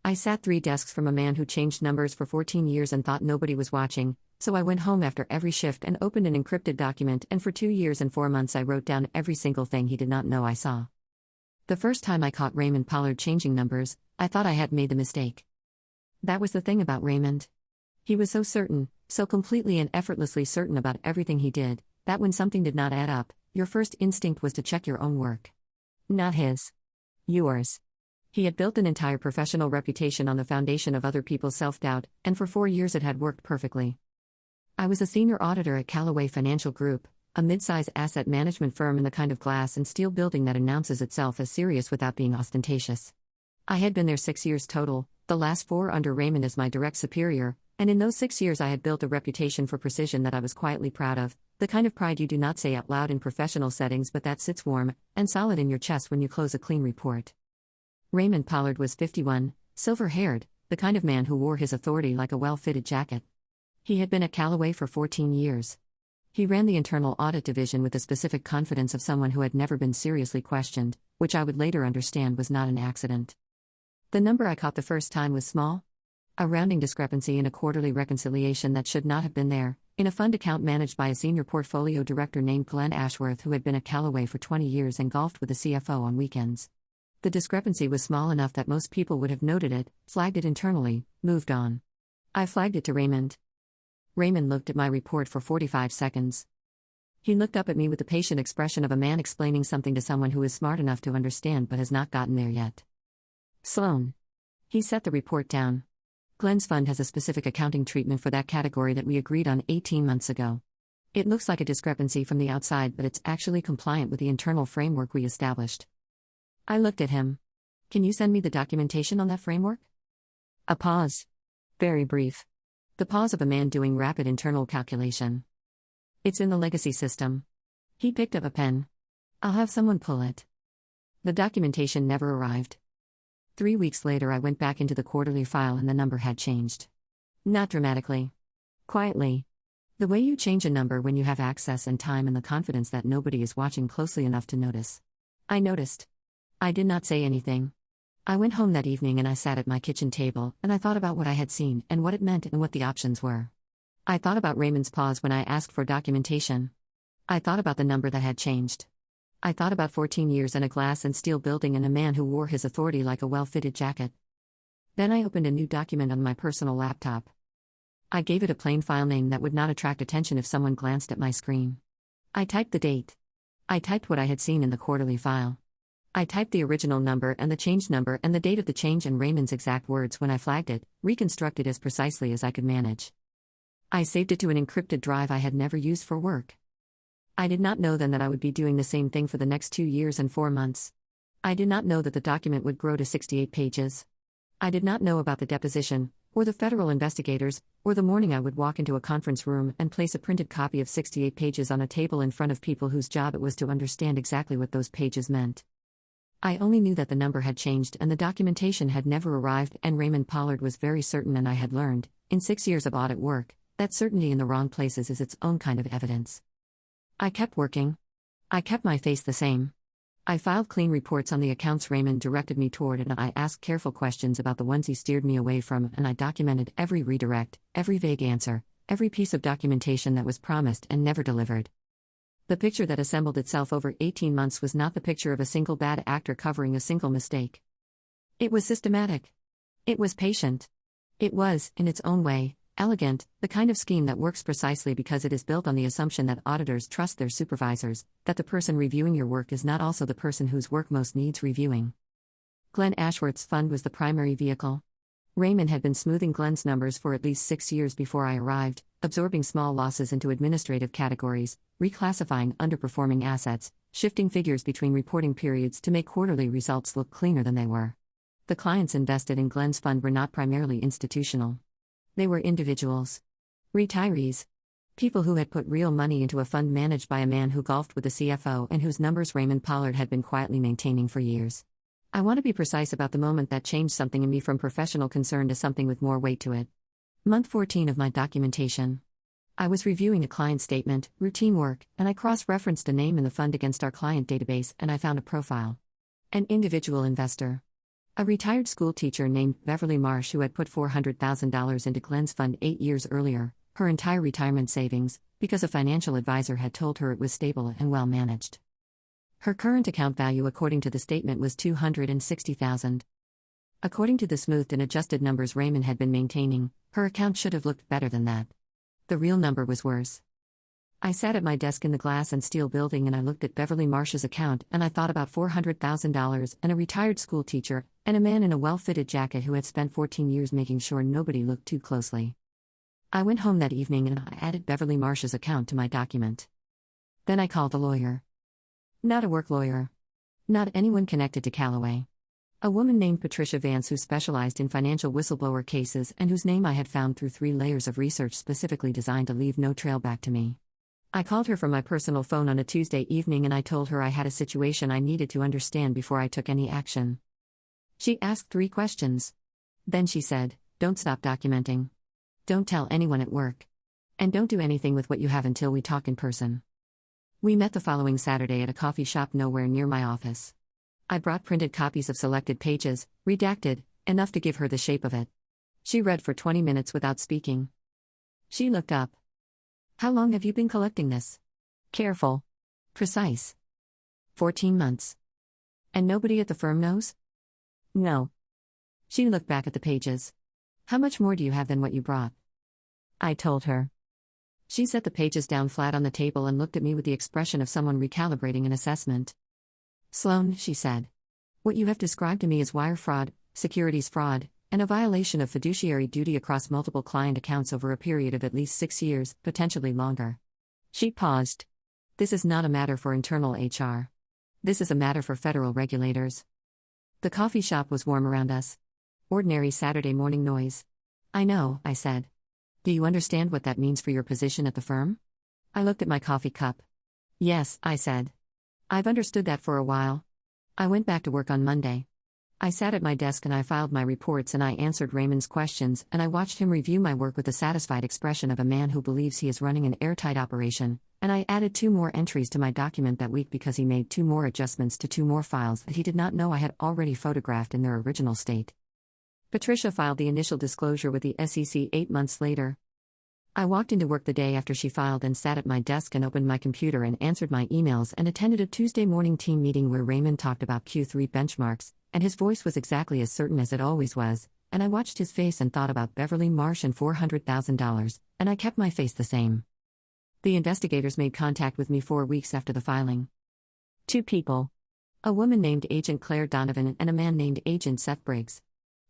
I sat 3 desks from a man who changed numbers for 14 years and thought nobody was watching, so I went home after every shift and opened an encrypted document, and for 2 years and 4 months I wrote down every single thing he did not know I saw. The first time I caught Raymond Pollard changing numbers, I thought I had made the mistake. That was the thing about Raymond. He was so certain, so completely and effortlessly certain about everything he did, that when something did not add up, your first instinct was to check your own work. Not his. Yours. He had built an entire professional reputation on the foundation of other people's self-doubt, and for 4 years it had worked perfectly. I was a senior auditor at Callaway Financial Group, a mid-size asset management firm in the kind of glass and steel building that announces itself as serious without being ostentatious. I had been there 6 years total, the last 4 under Raymond as my direct superior, and in those 6 years I had built a reputation for precision that I was quietly proud of, the kind of pride you do not say out loud in professional settings but that sits warm and solid in your chest when you close a clean report. Raymond Pollard was 51, silver-haired, the kind of man who wore his authority like a well-fitted jacket. He had been at Callaway for 14 years. He ran the internal audit division with the specific confidence of someone who had never been seriously questioned, which I would later understand was not an accident. The number I caught the first time was small. A rounding discrepancy in a quarterly reconciliation that should not have been there, in a fund account managed by a senior portfolio director named Glenn Ashworth who had been at Callaway for 20 years and golfed with the CFO on weekends. The discrepancy was small enough that most people would have noted it, flagged it internally, moved on. I flagged it to Raymond. Raymond looked at my report for 45 seconds. He looked up at me with the patient expression of a man explaining something to someone who is smart enough to understand but has not gotten there yet. Sloan. He set the report down. Glenn's fund has a specific accounting treatment for that category that we agreed on 18 months ago. It looks like a discrepancy from the outside, but it's actually compliant with the internal framework we established. I looked at him. Can you send me the documentation on that framework? A pause. Very brief. The pause of a man doing rapid internal calculation. It's in the legacy system. He picked up a pen. I'll have someone pull it. The documentation never arrived. 3 weeks later I went back into the quarterly file and the number had changed. Not dramatically. Quietly. The way you change a number when you have access and time and the confidence that nobody is watching closely enough to notice. I noticed. I did not say anything. I went home that evening and I sat at my kitchen table and I thought about what I had seen and what it meant and what the options were. I thought about Raymond's pause when I asked for documentation. I thought about the number that had changed. I thought about 14 years in a glass and steel building and a man who wore his authority like a well-fitted jacket. Then I opened a new document on my personal laptop. I gave it a plain file name that would not attract attention if someone glanced at my screen. I typed the date. I typed what I had seen in the quarterly file. I typed the original number and the change number and the date of the change and Raymond's exact words when I flagged it, reconstructed as precisely as I could manage. I saved it to an encrypted drive I had never used for work. I did not know then that I would be doing the same thing for the next 2 years and 4 months. I did not know that the document would grow to 68 pages. I did not know about the deposition, or the federal investigators, or the morning I would walk into a conference room and place a printed copy of 68 pages on a table in front of people whose job it was to understand exactly what those pages meant. I only knew that the number had changed and the documentation had never arrived, and Raymond Pollard was very certain, and I had learned, in 6 years of audit work, that certainty in the wrong places is its own kind of evidence. I kept working. I kept my face the same. I filed clean reports on the accounts Raymond directed me toward, and I asked careful questions about the ones he steered me away from, and I documented every redirect, every vague answer, every piece of documentation that was promised and never delivered. The picture that assembled itself over 18 months was not the picture of a single bad actor covering a single mistake. It was systematic. It was patient. It was, in its own way, elegant, the kind of scheme that works precisely because it is built on the assumption that auditors trust their supervisors, that the person reviewing your work is not also the person whose work most needs reviewing. Glenn Ashworth's fund was the primary vehicle. Raymond had been smoothing Glenn's numbers for at least 6 years before I arrived, absorbing small losses into administrative categories, reclassifying underperforming assets, shifting figures between reporting periods to make quarterly results look cleaner than they were. The clients invested in Glenn's fund were not primarily institutional. They were individuals. Retirees. People who had put real money into a fund managed by a man who golfed with the CFO and whose numbers Raymond Pollard had been quietly maintaining for years. I want to be precise about the moment that changed something in me from professional concern to something with more weight to it. Month 14 of my documentation. I was reviewing a client statement, routine work, and I cross-referenced a name in the fund against our client database, and I found a profile. An individual investor. A retired school teacher named Beverly Marsh, who had put $400,000 into Glenn's fund 8 years earlier, her entire retirement savings, because a financial advisor had told her it was stable and well managed. Her current account value, according to the statement, was $260,000. According to the smoothed and adjusted numbers Raymond had been maintaining, her account should have looked better than that. The real number was worse. I sat at my desk in the glass and steel building and I looked at Beverly Marsh's account and I thought about $400,000 and a retired school teacher and a man in a well-fitted jacket who had spent 14 years making sure nobody looked too closely. I went home that evening and I added Beverly Marsh's account to my document. Then I called a lawyer. Not a work lawyer. Not anyone connected to Callaway. A woman named Patricia Vance, who specialized in financial whistleblower cases and whose name I had found through 3 layers of research specifically designed to leave no trail back to me. I called her from my personal phone on a Tuesday evening and I told her I had a situation I needed to understand before I took any action. She asked 3 questions. Then she said, "Don't stop documenting. Don't tell anyone at work. And don't do anything with what you have until we talk in person." We met the following Saturday at a coffee shop nowhere near my office. I brought printed copies of selected pages, redacted, enough to give her the shape of it. She read for 20 minutes without speaking. She looked up. "How long have you been collecting this?" "Careful. Precise." 14 months. "And nobody at the firm knows?" "No." She looked back at the pages. "How much more do you have than what you brought?" I told her. She set the pages down flat on the table and looked at me with the expression of someone recalibrating an assessment. "Sloan," she said, "what you have described to me is wire fraud, securities fraud, and a violation of fiduciary duty across multiple client accounts over a period of at least 6 years, potentially longer." She paused. "This is not a matter for internal HR. This is a matter for federal regulators." The coffee shop was warm around us. Ordinary Saturday morning noise. "I know," I said. "Do you understand what that means for your position at the firm?" I looked at my coffee cup. "Yes," I said. "I've understood that for a while." I went back to work on Monday. I sat at my desk and I filed my reports and I answered Raymond's questions and I watched him review my work with the satisfied expression of a man who believes he is running an airtight operation, and I added 2 more entries to my document that week because he made 2 more adjustments to 2 more files that he did not know I had already photographed in their original state. Patricia filed the initial disclosure with the SEC 8 months later. I walked into work the day after she filed and sat at my desk and opened my computer and answered my emails and attended a Tuesday morning team meeting where Raymond talked about Q3 benchmarks, and his voice was exactly as certain as it always was, and I watched his face and thought about Beverly Marsh and $400,000, and I kept my face the same. The investigators made contact with me 4 weeks after the filing. 2 people. A woman named Agent Claire Donovan and a man named Agent Seth Briggs.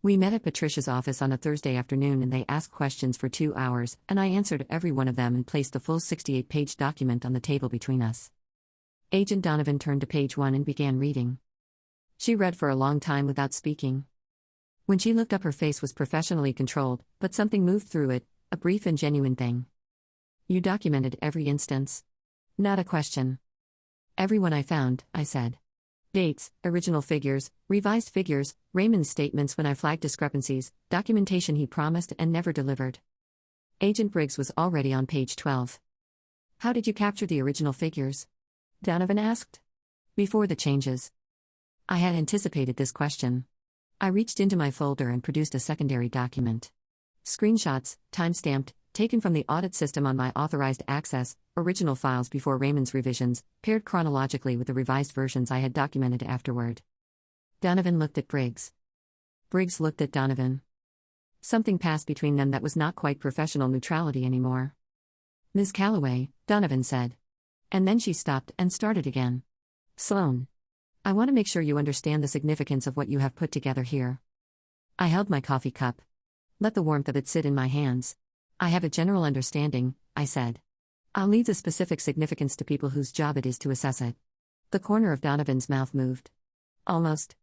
We met at Patricia's office on a Thursday afternoon and they asked questions for 2 hours, and I answered every one of them and placed the full 68-page document on the table between us. Agent Donovan turned to page 1 and began reading. She read for a long time without speaking. When she looked up, her face was professionally controlled, but something moved through it, a brief and genuine thing. "You documented every instance?" "Not a question." "Every one I found," I said. "Dates, original figures, revised figures, Raymond's statements when I flagged discrepancies, documentation he promised and never delivered." Agent Briggs was already on page 12. "How did you capture the original figures?" Donovan asked. "Before the changes." I had anticipated this question. I reached into my folder and produced a secondary document. Screenshots, time-stamped, taken from the audit system on my authorized access, original files before Raymond's revisions, paired chronologically with the revised versions I had documented afterward. Donovan looked at Briggs. Briggs looked at Donovan. Something passed between them that was not quite professional neutrality anymore. "Ms. Callaway," Donovan said. And then she stopped and started again. "Sloan, I want to make sure you understand the significance of what you have put together here." I held my coffee cup. Let the warmth of it sit in my hands. "I have a general understanding," I said. "I'll leave the specific significance to people whose job it is to assess it." The corner of Donovan's mouth moved. "Almost."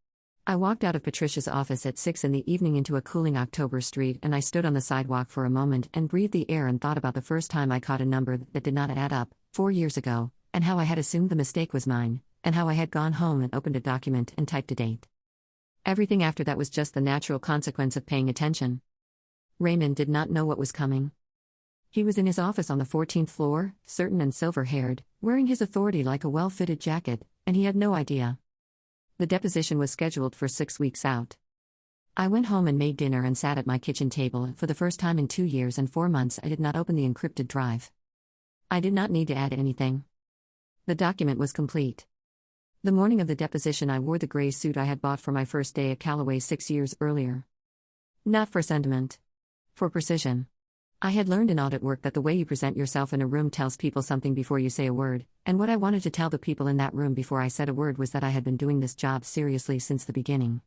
I walked out of Patricia's office at 6 in the evening into a cooling October street and I stood on the sidewalk for a moment and breathed the air and thought about the first time I caught a number that did not add up, 4 years ago, and how I had assumed the mistake was mine, and how I had gone home and opened a document and typed a date. Everything after that was just the natural consequence of paying attention. Raymond did not know what was coming. He was in his office on the 14th floor, certain and silver-haired, wearing his authority like a well-fitted jacket, and he had no idea. The deposition was scheduled for 6 weeks out. I went home and made dinner and sat at my kitchen table, and for the first time in 2 years and 4 months, I did not open the encrypted drive. I did not need to add anything. The document was complete. The morning of the deposition, I wore the gray suit I had bought for my first day at Callaway 6 years earlier. Not for sentiment. For precision. I had learned in audit work that the way you present yourself in a room tells people something before you say a word, and what I wanted to tell the people in that room before I said a word was that I had been doing this job seriously since the beginning.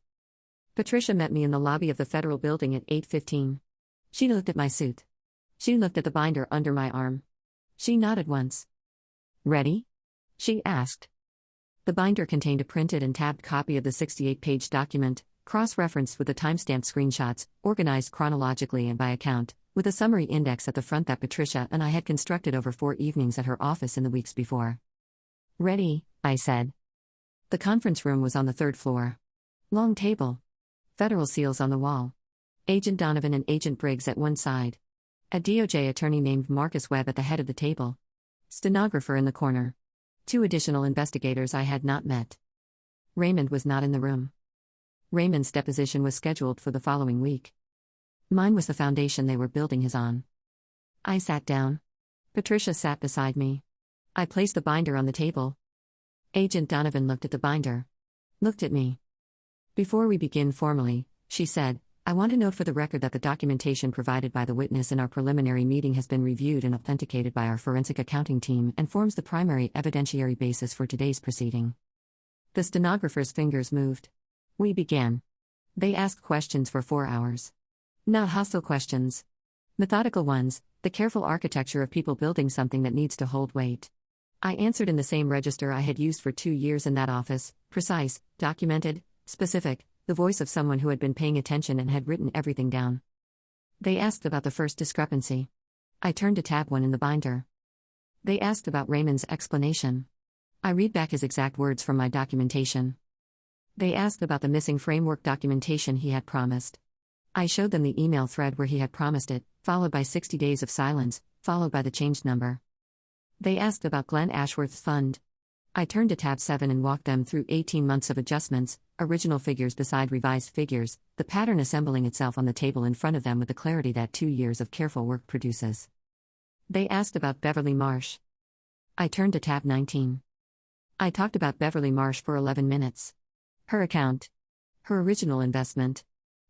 Patricia met me in the lobby of the Federal Building at 8:15. She looked at my suit. She looked at the binder under my arm. She nodded once. "Ready?" she asked. The binder contained a printed and tabbed copy of the 68-page document, cross-referenced with the timestamped screenshots, organized chronologically and by account, with a summary index at the front that Patricia and I had constructed over 4 evenings at her office in the weeks before. "Ready," I said. The conference room was on the 3rd floor. Long table. Federal seals on the wall. Agent Donovan and Agent Briggs at one side. A DOJ attorney named Marcus Webb at the head of the table. Stenographer in the corner. 2 additional investigators I had not met. Raymond was not in the room. Raymond's deposition was scheduled for the following week. Mine was the foundation they were building his on. I sat down. Patricia sat beside me. I placed the binder on the table. Agent Donovan looked at the binder. Looked at me. "Before we begin formally," she said, "I want to note for the record that the documentation provided by the witness in our preliminary meeting has been reviewed and authenticated by our forensic accounting team and forms the primary evidentiary basis for today's proceeding." The stenographer's fingers moved. We began. They asked questions for 4 hours. Not hostile questions. Methodical ones, the careful architecture of people building something that needs to hold weight. I answered in the same register I had used for 2 years in that office, precise, documented, specific, the voice of someone who had been paying attention and had written everything down. They asked about the first discrepancy. I turned to tab 1 in the binder. They asked about Raymond's explanation. I read back his exact words from my documentation. They asked about the missing framework documentation he had promised. I showed them the email thread where he had promised it, followed by 60 days of silence, followed by the changed number. They asked about Glenn Ashworth's fund. I turned to tab 7 and walked them through 18 months of adjustments, original figures beside revised figures, the pattern assembling itself on the table in front of them with the clarity that 2 years of careful work produces. They asked about Beverly Marsh. I turned to tab 19. I talked about Beverly Marsh for 11 minutes. Her account. Her original investment.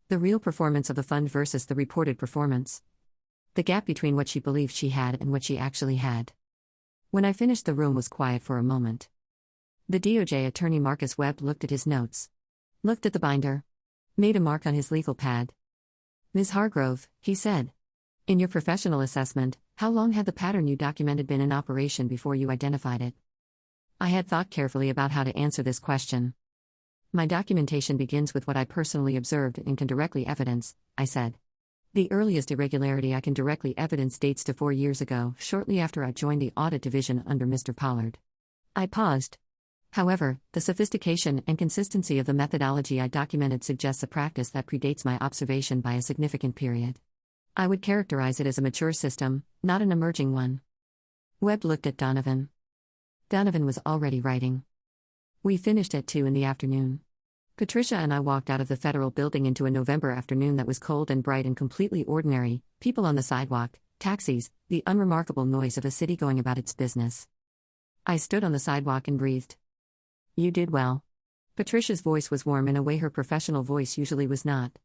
The real performance of the fund versus the reported performance. The gap between what she believed she had and what she actually had. When I finished, the room was quiet for a moment. The DOJ attorney Marcus Webb looked at his notes. Looked at the binder. Made a mark on his legal pad. "Ms. Hargrove," he said. "In your professional assessment, how long had the pattern you documented been in operation before you identified it?" I had thought carefully about how to answer this question. "My documentation begins with what I personally observed and can directly evidence," I said. "The earliest irregularity I can directly evidence dates to 4 years ago, shortly after I joined the audit division under Mr. Pollard." I paused. "However, the sophistication and consistency of the methodology I documented suggests a practice that predates my observation by a significant period. I would characterize it as a mature system, not an emerging one." Webb looked at Donovan. Donovan was already writing. We finished at 2 in the afternoon. Patricia and I walked out of the Federal Building into a November afternoon that was cold and bright and completely ordinary, people on the sidewalk, taxis, the unremarkable noise of a city going about its business. I stood on the sidewalk and breathed. "You did well." Patricia's voice was warm in a way her professional voice usually was not.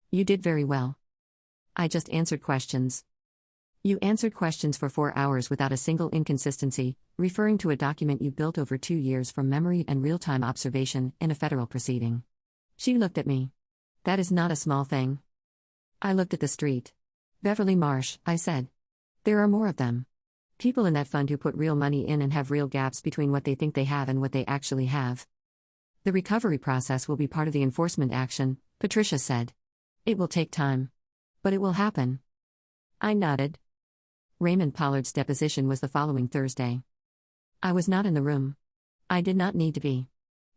"You did very well." I just answered questions. "You answered questions for 4 hours without a single inconsistency, referring to a document you built over 2 years from memory and real-time observation in a federal proceeding." She looked at me. "That is not a small thing." I looked at the street. "Beverly Marsh," I said. "There are more of them. People in that fund who put real money in and have real gaps between what they think they have and what they actually have. The recovery process will be part of the enforcement action," Patricia said. "It will take time. But it will happen." I nodded. Raymond Pollard's deposition was the following Thursday. I was not in the room. I did not need to be.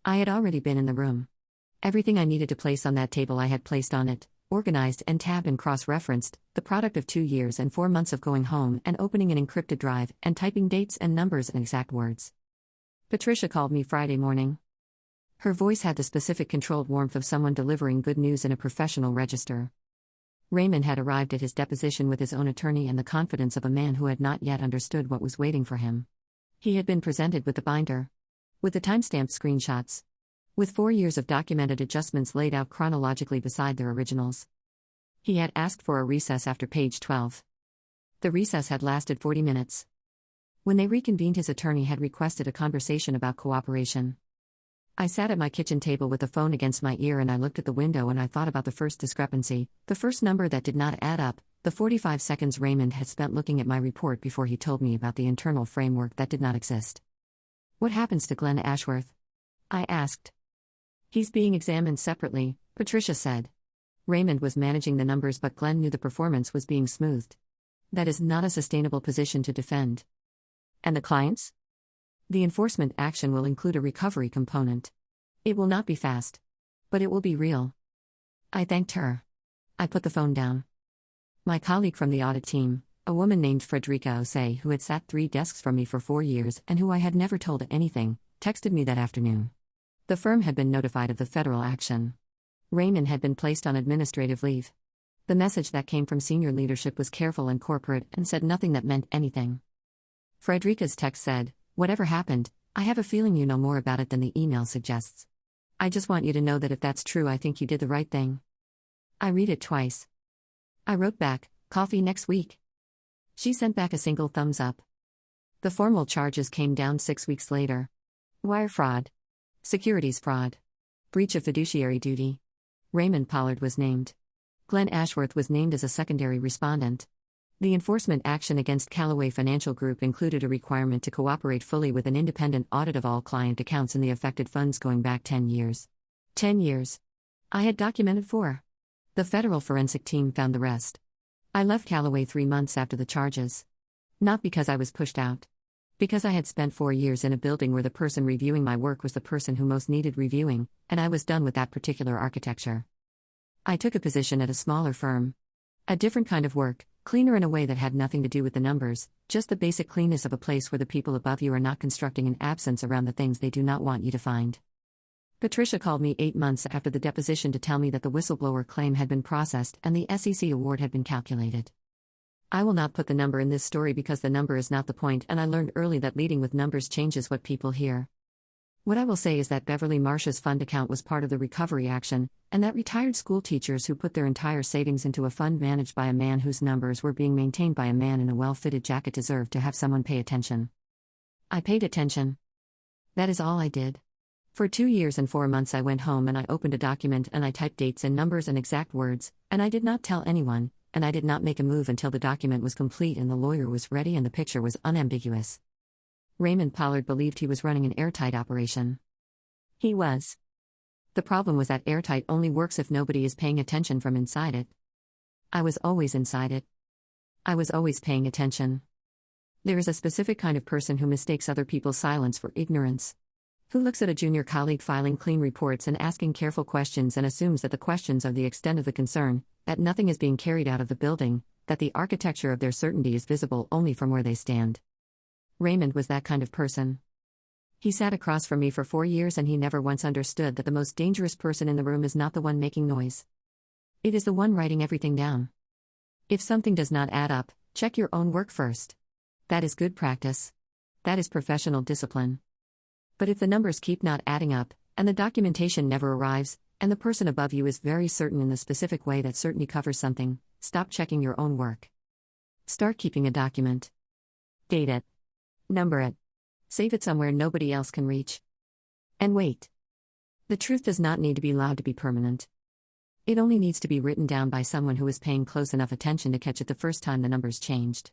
I had already been in the room. Everything I needed to place on that table I had placed on it, organized and tabbed and cross-referenced, the product of 2 years and 4 months of going home and opening an encrypted drive and typing dates and numbers and exact words. Patricia called me Friday morning. Her voice had the specific controlled warmth of someone delivering good news in a professional register. Raymond had arrived at his deposition with his own attorney and the confidence of a man who had not yet understood what was waiting for him. He had been presented with the binder, with the timestamped screenshots, with 4 years of documented adjustments laid out chronologically beside their originals. He had asked for a recess after page 12. The recess had lasted 40 minutes. When they reconvened, his attorney had requested a conversation about cooperation. I sat at my kitchen table with the phone against my ear and I looked at the window and I thought about the first discrepancy, the first number that did not add up, the 45 seconds Raymond had spent looking at my report before he told me about the internal framework that did not exist. "What happens to Glenn Ashworth?" I asked. "He's being examined separately," Patricia said. Raymond was managing the numbers, but Glenn knew the performance was being smoothed. That is not a sustainable position to defend. "And the clients?" "The enforcement action will include a recovery component. It will not be fast, but it will be real." I thanked her. I put the phone down. My colleague from the audit team, a woman named Frederica Osei, who had sat 3 desks from me for 4 years and who I had never told anything, texted me that afternoon. The firm had been notified of the federal action. Raymond had been placed on administrative leave. The message that came from senior leadership was careful and corporate and said nothing that meant anything. Frederica's text said, "Whatever happened, I have a feeling you know more about it than the email suggests. I just want you to know that if that's true, I think you did the right thing." I read it twice. I wrote back, "Coffee next week." She sent back a single thumbs up. The formal charges came down 6 weeks later. Wire fraud. Securities fraud. Breach of fiduciary duty. Raymond Pollard was named. Glenn Ashworth was named as a secondary respondent. The enforcement action against Callaway Financial Group included a requirement to cooperate fully with an independent audit of all client accounts in the affected funds going back 10 years. 10 years. I had documented 4. The federal forensic team found the rest. I left Callaway 3 months after the charges. Not because I was pushed out. Because I had spent 4 years in a building where the person reviewing my work was the person who most needed reviewing, and I was done with that particular architecture. I took a position at a smaller firm. A different kind of work, cleaner in a way that had nothing to do with the numbers, just the basic cleanness of a place where the people above you are not constructing an absence around the things they do not want you to find. Patricia called me 8 months after the deposition to tell me that the whistleblower claim had been processed and the SEC award had been calculated. I will not put the number in this story because the number is not the point, and I learned early that leading with numbers changes what people hear. What I will say is that Beverly Marsh's fund account was part of the recovery action, and that retired school teachers who put their entire savings into a fund managed by a man whose numbers were being maintained by a man in a well-fitted jacket deserved to have someone pay attention. I paid attention. That is all I did. For 2 years and 4 months I went home and I opened a document and I typed dates and numbers and exact words, and I did not tell anyone, and I did not make a move until the document was complete and the lawyer was ready and the picture was unambiguous. Raymond Pollard believed he was running an airtight operation. He was. The problem was that airtight only works if nobody is paying attention from inside it. I was always inside it. I was always paying attention. There is a specific kind of person who mistakes other people's silence for ignorance. Who looks at a junior colleague filing clean reports and asking careful questions and assumes that the questions are the extent of the concern, that nothing is being carried out of the building, that the architecture of their certainty is visible only from where they stand. Raymond was that kind of person. He sat across from me for 4 years and he never once understood that the most dangerous person in the room is not the one making noise. It is the one writing everything down. If something does not add up, check your own work first. That is good practice. That is professional discipline. But if the numbers keep not adding up, and the documentation never arrives, and the person above you is very certain in the specific way that certainty covers something, stop checking your own work. Start keeping a document. Date it. Number it. Save it somewhere nobody else can reach. And wait. The truth does not need to be loud to be permanent. It only needs to be written down by someone who is paying close enough attention to catch it the first time the numbers changed.